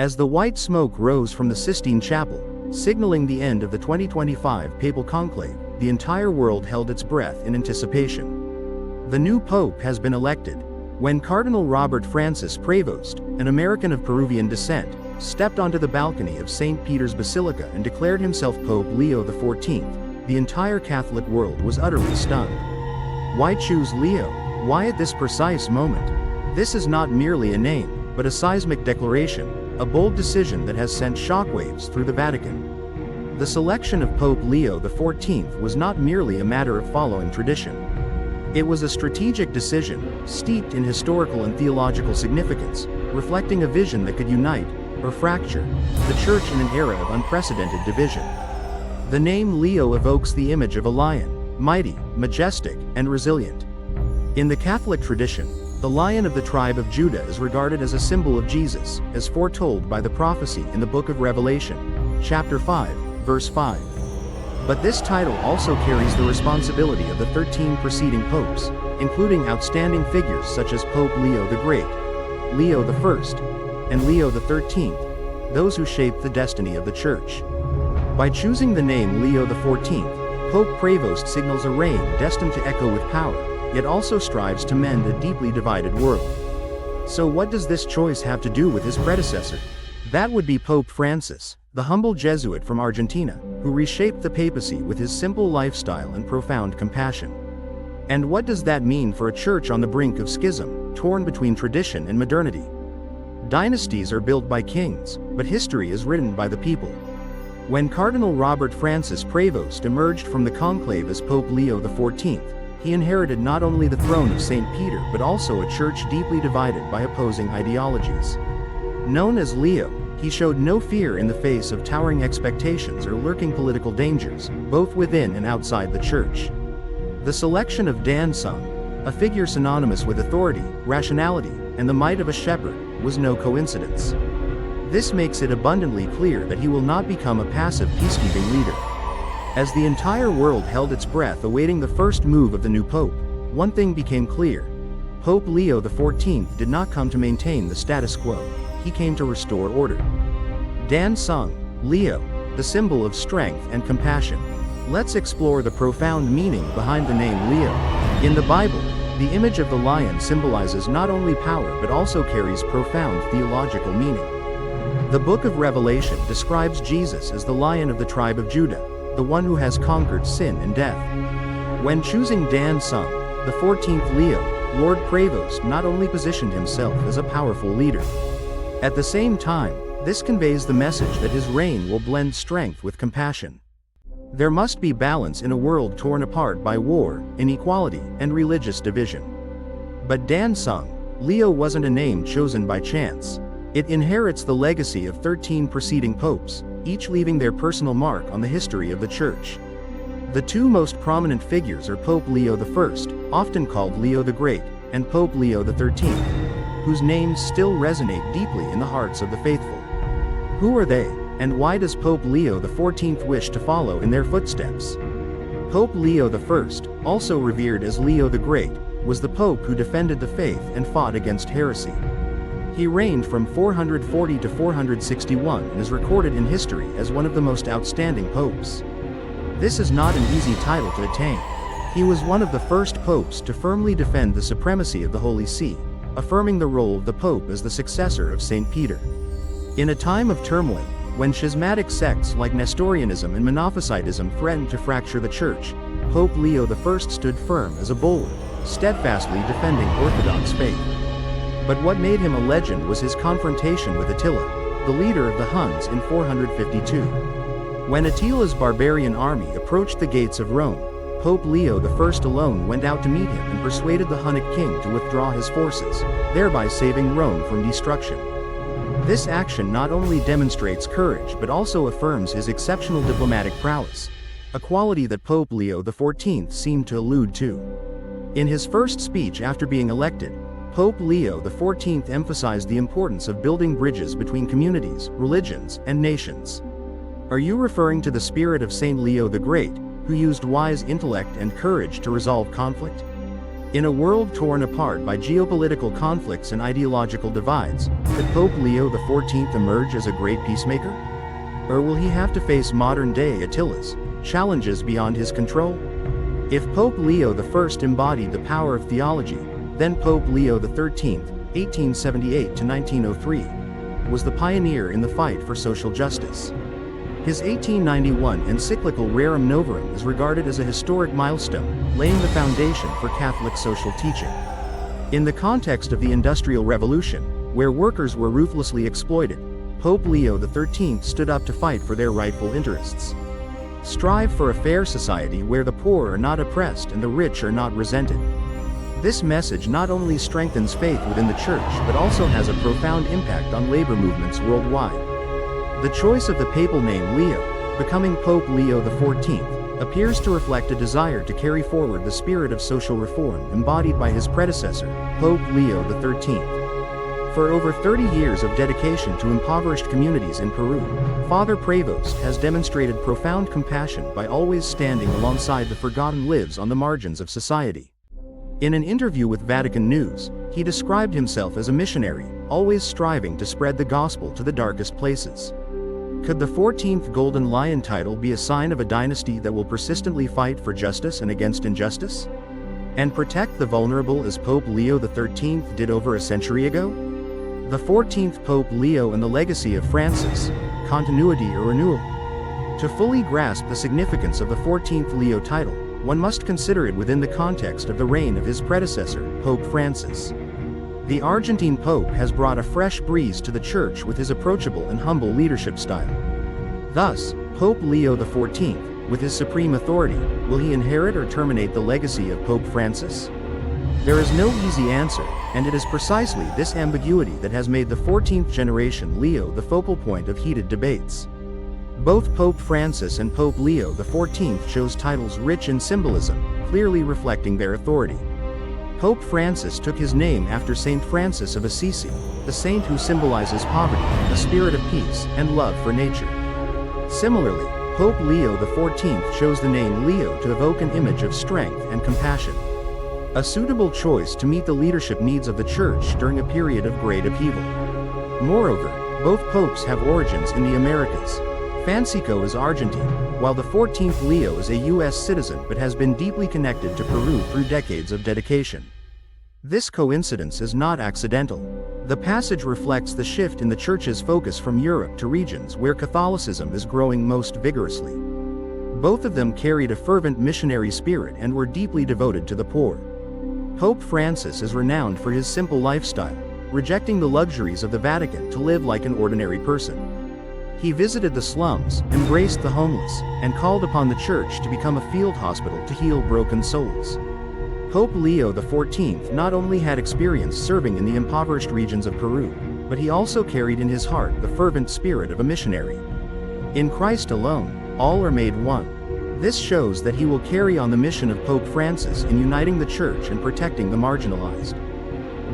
As the white smoke rose from the Sistine Chapel, signaling the end of the 2025 papal conclave, the entire world held its breath in anticipation. The new pope has been elected. When Cardinal Robert Francis Prevost, an American of Peruvian descent, stepped onto the balcony of St. Peter's Basilica and declared himself Pope Leo XIV, the entire Catholic world was utterly stunned. Why choose Leo? Why at this precise moment? This is not merely a name, but a seismic declaration, a bold decision that has sent shockwaves through the Vatican. The selection of Pope Leo XIV was not merely a matter of following tradition. It was a strategic decision, steeped in historical and theological significance, reflecting a vision that could unite, or fracture, the Church in an era of unprecedented division. The name Leo evokes the image of a lion, mighty, majestic, and resilient. In the Catholic tradition, the Lion of the tribe of Judah is regarded as a symbol of Jesus, as foretold by the prophecy in the book of Revelation, chapter 5, verse 5. But this title also carries the responsibility of the 13 preceding popes, including outstanding figures such as Pope Leo the Great, Leo I, and Leo XIII, those who shaped the destiny of the Church. By choosing the name Leo XIV, Pope Prevost signals a reign destined to echo with power, yet also strives to mend a deeply divided world. So what does this choice have to do with his predecessor? That would be Pope Francis, the humble Jesuit from Argentina, who reshaped the papacy with his simple lifestyle and profound compassion. And what does that mean for a church on the brink of schism, torn between tradition and modernity? Dynasties are built by kings, but history is written by the people. When Cardinal Robert Francis Prevost emerged from the conclave as Pope Leo XIV, he inherited not only the throne of St. Peter but also a church deeply divided by opposing ideologies. Known as Leo, he showed no fear in the face of towering expectations or lurking political dangers, both within and outside the church. The selection of Dan Sung, a figure synonymous with authority, rationality, and the might of a shepherd, was no coincidence. This makes it abundantly clear that he will not become a passive peacekeeping leader. As the entire world held its breath awaiting the first move of the new pope, one thing became clear. Pope Leo XIV did not come to maintain the status quo, he came to restore order. Dan Sung, Leo, the symbol of strength and compassion. Let's explore the profound meaning behind the name Leo. In the Bible, the image of the lion symbolizes not only power but also carries profound theological meaning. The book of Revelation describes Jesus as the Lion of the tribe of Judah, the one who has conquered sin and death. When choosing Dan Sung, the 14th Leo, Lord Prevost not only positioned himself as a powerful leader. At the same time, this conveys the message that his reign will blend strength with compassion. There must be balance in a world torn apart by war, inequality, and religious division. But Dan Sung, Leo wasn't a name chosen by chance. It inherits the legacy of 13 preceding popes, each leaving their personal mark on the history of the Church. The two most prominent figures are Pope Leo I, often called Leo the Great, and Pope Leo XIII, whose names still resonate deeply in the hearts of the faithful. Who are they, and why does Pope Leo XIV wish to follow in their footsteps? Pope Leo I, also revered as Leo the Great, was the pope who defended the faith and fought against heresy. He reigned from 440 to 461 and is recorded in history as one of the most outstanding popes. This is not an easy title to attain. He was one of the first popes to firmly defend the supremacy of the Holy See, affirming the role of the Pope as the successor of St. Peter. In a time of turmoil, when schismatic sects like Nestorianism and Monophysitism threatened to fracture the Church, Pope Leo I stood firm as a bulwark, steadfastly defending Orthodox faith. But what made him a legend was his confrontation with Attila, the leader of the Huns in 452. When Attila's barbarian army approached the gates of Rome, Pope Leo I alone went out to meet him and persuaded the Hunnic king to withdraw his forces, thereby saving Rome from destruction. This action not only demonstrates courage but also affirms his exceptional diplomatic prowess, a quality that Pope Leo XIV seemed to allude to. In his first speech after being elected, Pope Leo XIV emphasized the importance of building bridges between communities, religions, and nations. Are you referring to the spirit of Saint Leo the Great, who used wise intellect and courage to resolve conflict? In a world torn apart by geopolitical conflicts and ideological divides, could Pope Leo XIV emerge as a great peacemaker? Or will he have to face modern-day Attilas, challenges beyond his control? If Pope Leo I embodied the power of theology, then Pope Leo XIII, 1878 to 1903, was the pioneer in the fight for social justice. His 1891 encyclical Rerum Novarum is regarded as a historic milestone, laying the foundation for Catholic social teaching. In the context of the Industrial Revolution, where workers were ruthlessly exploited, Pope Leo XIII stood up to fight for their rightful interests. Strive for a fair society where the poor are not oppressed and the rich are not resented. This message not only strengthens faith within the Church but also has a profound impact on labor movements worldwide. The choice of the papal name Leo, becoming Pope Leo XIV, appears to reflect a desire to carry forward the spirit of social reform embodied by his predecessor, Pope Leo XIII. For over 30 years of dedication to impoverished communities in Peru, Father Prevost has demonstrated profound compassion by always standing alongside the forgotten lives on the margins of society. In an interview with Vatican News, he described himself as a missionary, always striving to spread the gospel to the darkest places. Could the 14th Golden Lion title be a sign of a dynasty that will persistently fight for justice and against injustice? And protect the vulnerable as Pope Leo XIII did over a century ago? The 14th Pope Leo and the legacy of Francis, continuity or renewal? To fully grasp the significance of the 14th Leo title, one must consider it within the context of the reign of his predecessor, Pope Francis. The Argentine Pope has brought a fresh breeze to the Church with his approachable and humble leadership style. Thus, Pope Leo XIV, with his supreme authority, will he inherit or terminate the legacy of Pope Francis? There is no easy answer, and it is precisely this ambiguity that has made the 14th generation Leo the focal point of heated debates. Both Pope Francis and Pope Leo XIV chose titles rich in symbolism, clearly reflecting their authority. Pope Francis took his name after Saint Francis of Assisi, the saint who symbolizes poverty, a spirit of peace, and love for nature. Similarly, Pope Leo XIV chose the name Leo to evoke an image of strength and compassion. A suitable choice to meet the leadership needs of the Church during a period of great upheaval. Moreover, both popes have origins in the Americas. Francisco is Argentine, while the 14th Leo is a U.S. citizen but has been deeply connected to Peru through decades of dedication. This coincidence is not accidental. The passage reflects the shift in the Church's focus from Europe to regions where Catholicism is growing most vigorously. Both of them carried a fervent missionary spirit and were deeply devoted to the poor. Pope Francis is renowned for his simple lifestyle, rejecting the luxuries of the Vatican to live like an ordinary person. He visited the slums, embraced the homeless, and called upon the Church to become a field hospital to heal broken souls. Pope Leo XIV not only had experience serving in the impoverished regions of Peru, but he also carried in his heart the fervent spirit of a missionary. In Christ alone, all are made one. This shows that he will carry on the mission of Pope Francis in uniting the Church and protecting the marginalized.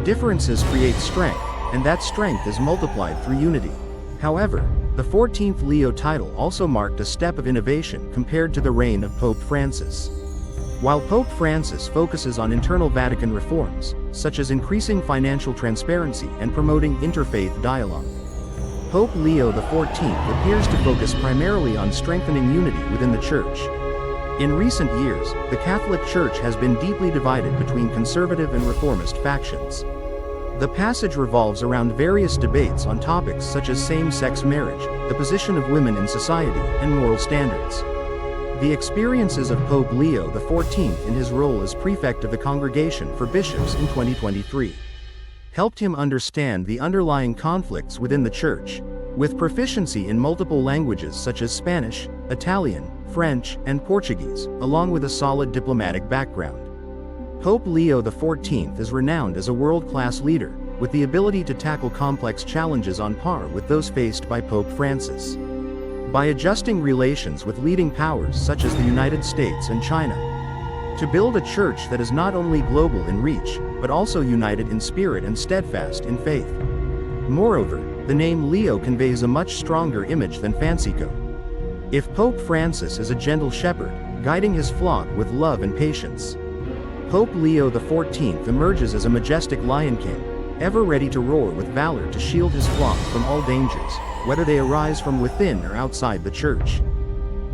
Differences create strength, and that strength is multiplied through unity. However, the 14th Leo title also marked a step of innovation compared to the reign of Pope Francis. While Pope Francis focuses on internal Vatican reforms, such as increasing financial transparency and promoting interfaith dialogue, Pope Leo XIV appears to focus primarily on strengthening unity within the Church. In recent years, the Catholic Church has been deeply divided between conservative and reformist factions. The passage revolves around various debates on topics such as same-sex marriage, the position of women in society, and moral standards. The experiences of Pope Leo XIV in his role as prefect of the Congregation for Bishops in 2023 helped him understand the underlying conflicts within the Church. With proficiency in multiple languages such as Spanish, Italian, French, and Portuguese, along with a solid diplomatic background, Pope Leo XIV is renowned as a world-class leader, with the ability to tackle complex challenges on par with those faced by Pope Francis. By adjusting relations with leading powers such as the United States and China, to build a church that is not only global in reach, but also united in spirit and steadfast in faith. Moreover, the name Leo conveys a much stronger image than Francisco. If Pope Francis is a gentle shepherd, guiding his flock with love and patience, Pope Leo XIV emerges as a majestic lion king, ever ready to roar with valor to shield his flock from all dangers, whether they arise from within or outside the church.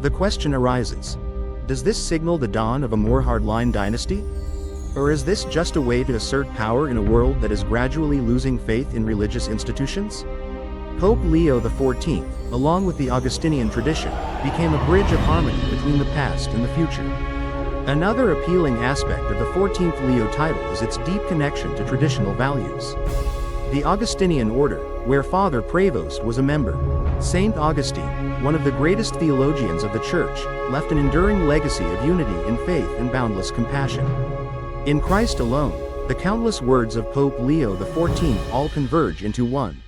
The question arises: does this signal the dawn of a more hardline dynasty? Or is this just a way to assert power in a world that is gradually losing faith in religious institutions? Pope Leo XIV, along with the Augustinian tradition, became a bridge of harmony between the past and the future. Another appealing aspect of the 14th Leo title is its deep connection to traditional values. The Augustinian order, where Father Prevost was a member, Saint Augustine, one of the greatest theologians of the Church, left an enduring legacy of unity in faith and boundless compassion. In Christ alone, the countless words of Pope Leo XIV all converge into one.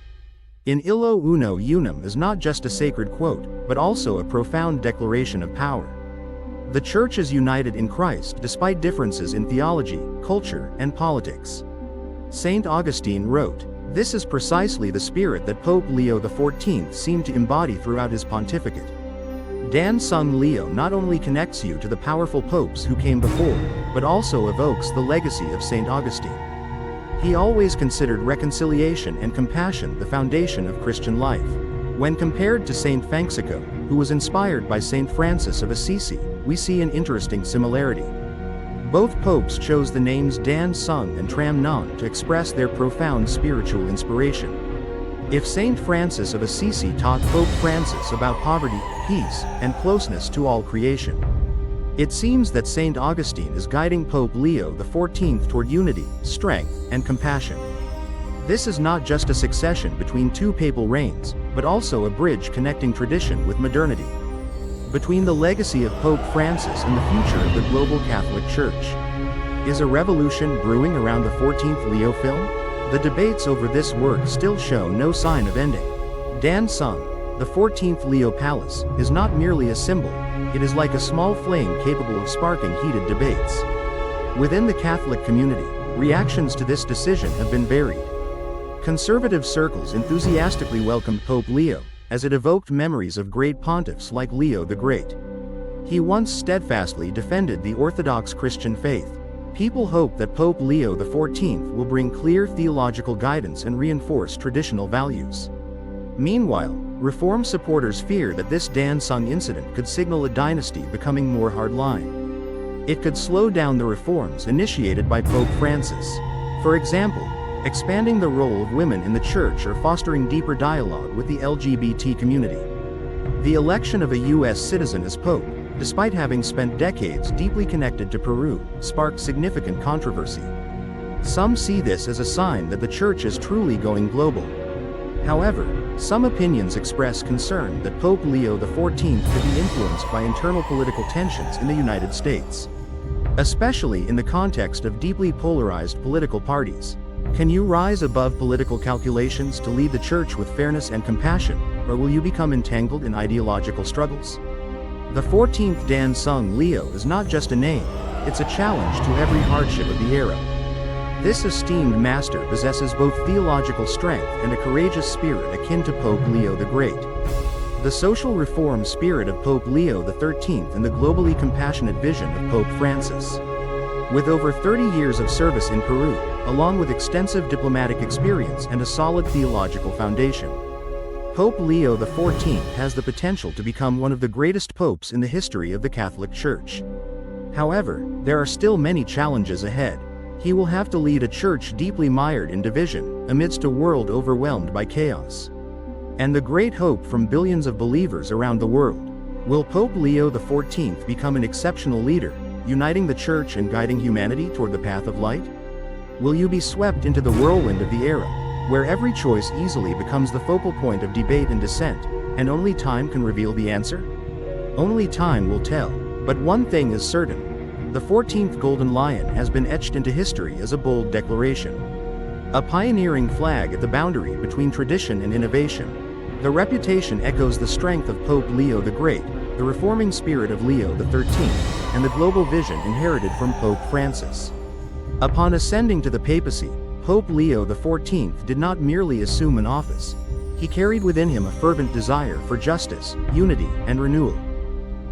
In Illo Uno Unum is not just a sacred quote, but also a profound declaration of power. The Church is united in Christ despite differences in theology, culture, and politics. Saint Augustine wrote, "This is precisely the spirit that Pope Leo XIV seemed to embody throughout his pontificate." Dan Sung Leo not only connects you to the powerful popes who came before, but also evokes the legacy of Saint Augustine. He always considered reconciliation and compassion the foundation of Christian life. When compared to Saint Francisco, who was inspired by Saint Francis of Assisi, we see an interesting similarity. Both popes chose the names Dan Sung and Tram Nhan to express their profound spiritual inspiration. If Saint Francis of Assisi taught Pope Francis about poverty, peace, and closeness to all creation, it seems that Saint Augustine is guiding Pope Leo XIV toward unity, strength, and compassion. This is not just a succession between two papal reigns, but also a bridge connecting tradition with modernity. Between the legacy of Pope Francis and the future of the global Catholic Church, is a revolution brewing around the 14th Leo film? The debates over this work still show no sign of ending. Dan Sung, the 14th Leo Palace, is not merely a symbol, it is like a small flame capable of sparking heated debates. Within the Catholic community, reactions to this decision have been varied. Conservative circles enthusiastically welcomed Pope Leo, as it evoked memories of great pontiffs like Leo the Great. He once steadfastly defended the Orthodox Christian faith. People hope that Pope Leo XIV will bring clear theological guidance and reinforce traditional values. Meanwhile, Reform supporters fear that this Dan Sung incident could signal a dynasty becoming more hardline. It could slow down the reforms initiated by Pope Francis. For example, expanding the role of women in the Church or fostering deeper dialogue with the LGBT community. The election of a U.S. citizen as Pope, despite having spent decades deeply connected to Peru, sparked significant controversy. Some see this as a sign that the Church is truly going global. However, some opinions express concern that Pope Leo XIV could be influenced by internal political tensions in the United States, especially in the context of deeply polarized political parties. Can you rise above political calculations to lead the Church with fairness and compassion, or will you become entangled in ideological struggles? The 14th Dan Sung Leo is not just a name, it's a challenge to every hardship of the era. This esteemed master possesses both theological strength and a courageous spirit akin to Pope Leo the Great. The social reform spirit of Pope Leo XIII and the globally compassionate vision of Pope Francis. With over 30 years of service in Peru, along with extensive diplomatic experience and a solid theological foundation, Pope Leo XIV has the potential to become one of the greatest popes in the history of the Catholic Church. However, there are still many challenges ahead. He will have to lead a church deeply mired in division, amidst a world overwhelmed by chaos. And the great hope from billions of believers around the world. Will Pope Leo XIV become an exceptional leader, uniting the Church and guiding humanity toward the path of light? Will you be swept into the whirlwind of the era, where every choice easily becomes the focal point of debate and dissent, and only time can reveal the answer? Only time will tell, but one thing is certain. The 14th Golden Lion has been etched into history as a bold declaration. A pioneering flag at the boundary between tradition and innovation. The reputation echoes the strength of Pope Leo the Great, the reforming spirit of Leo XIII, and the global vision inherited from Pope Francis. Upon ascending to the papacy, Pope Leo XIV did not merely assume an office. He carried within him a fervent desire for justice, unity, and renewal.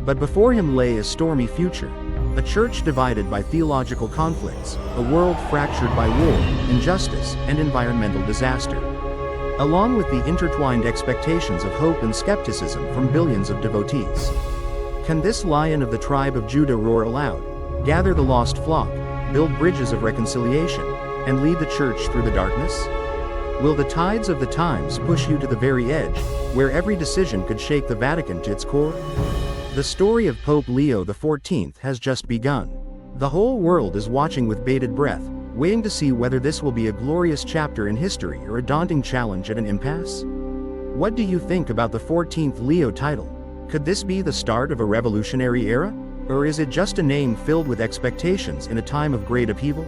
But before him lay a stormy future, A church divided by theological conflicts, a world fractured by war, injustice, and environmental disaster. Along with the intertwined expectations of hope and skepticism from billions of devotees. Can this Lion of the tribe of Judah roar aloud, gather the lost flock, build bridges of reconciliation, and lead the church through the darkness? Will the tides of the times push you to the very edge, where every decision could shake the Vatican to its core? The story of Pope Leo XIV has just begun. The whole world is watching with bated breath, waiting to see whether this will be a glorious chapter in history or a daunting challenge at an impasse. What do you think about the 14th Leo title? Could this be the start of a revolutionary era? Or is it just a name filled with expectations in a time of great upheaval?